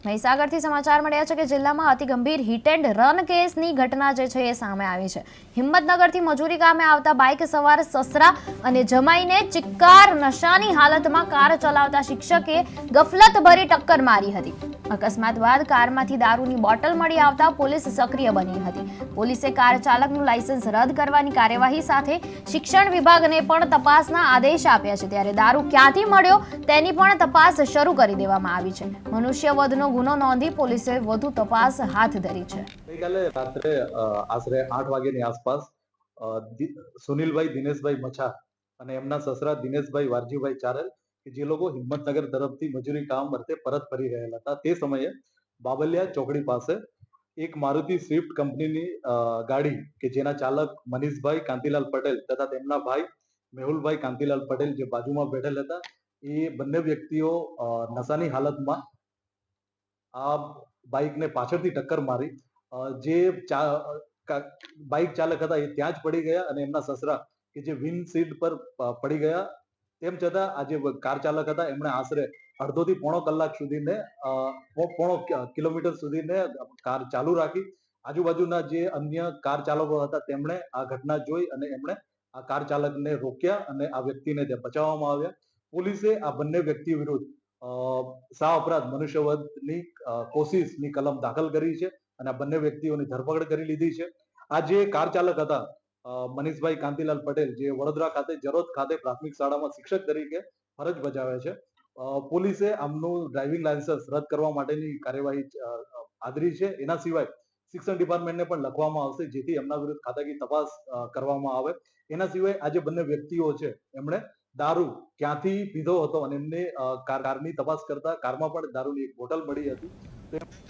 મહીસાગરથી સમાચાર મળ્યા છે કે જિલ્લામાં અતિ ગંભીર હિટ એન્ડ રન કેસની ઘટના જે છે એ સામે આવી છે। હિંમતનગરથી મજૂરી કામે આવતા બાઇક સવાર સસરા અને જમાઈને ચિક્કાર નશાની હાલતમાં કાર ચલાવતા શિક્ષકે ગફલતભરી ટક્કર મારી હતી। અકસ્માત બાદ કારમાંથી દારૂની બોટલ મળી આવતા પોલીસ સક્રિય બની હતી। પોલીસે કાર ચાલકનું લાયસન્સ રદ કરવાની કાર્યવાહી સાથે શિક્ષણ વિભાગને પણ તપાસના આદેશ આપ્યા છે। ત્યારે દારૂ ક્યાંથી મળ્યો તેની પણ તપાસ શરૂ કરી દેવામાં આવી છે। મનુષ્યવધનો ગુનો નોંધી પોલીસે વધુ તપાસ હાથ ધરી છે। ગઈકાલે રાત્રે આશરે 8 વાગ્યાની આસપાસ સુનિલભાઈ દિનેશભાઈ મછાર અને એમના સસરા દિનેશભાઈ વારજીભાઈ ચારેલ કે જે લોકો હિંમતનગર તરફથી મજૂરી કામ અર્થે પરત ફરી રહેલા હતા। તે સમયે બાબલિયા ચોકડી પાસે એક મારુતિ સ્વિફ્ટ કંપનીની ગાડી કે જેના ચાલક મનીષભાઈ કાંતિલાલ પટેલ તથા તેમના ભાઈ મેહુલભાઈ કાંતિલાલ પટેલ જે બાજુમાં બેઠેલ હતા, એ બંને વ્યક્તિઓ નશાની હાલતમાં આ બાઇકને પાછળથી ટક્કર મારી। જે બાઇક ચાલક હતા એ ત્યાં જ પડી ગયા અને એમના સસરા કે જે વિન્ડશીલ્ડ પર પડી ગયા। તેમ છતાં આ જે કાર ચાલક હતા એમણે આશરે અડધોથી પોણો કલાક સુધીને પોણો કિલોમીટર સુધીને કાર ચાલુ રાખી। આજુબાજુના જે અન્ય કાર ચાલકો હતા તેમણે આ ઘટના જોઈ અને એમણે આ કાર ચાલકને રોક્યા અને આ વ્યક્તિને ત્યાં બચાવવામાં આવ્યા। પોલીસે આ બંને વ્યક્તિ વિરુદ્ધ શાહ અપરાધ મનુષ્યવધની કોશિશની કલમ દાખલ કરી છે અને આ બંને વ્યક્તિઓની ધરપકડ કરી લીધી છે। આ જે કાર ચાલક હતા મનીષભાઈ કાંતિલાલ પટેલ, જે વડોદરા ખાતે જરોદ ખાતે પ્રાથમિક શાળામાં શિક્ષક તરીકે ફરજ બજાવે છે। પોલીસે આમનું ડ્રાઇવિંગ લાયસન્સ રદ કરવા માટેની કાર્યવાહી આદરી છે। એના સિવાય શિક્ષણ ડિપાર્ટમેન્ટને પણ લખવામાં આવશે જેથી એમના વિરુદ્ધ ખાતાકીય તપાસ કરવામાં આવે। એના સિવાય આ જે બંને વ્યક્તિઓ છે એમણે દારૂ ક્યાંથી પીધો હતો અને એમને કારની તપાસ કરતા કારમાં પણ દારૂની એક બોટલ મળી હતી।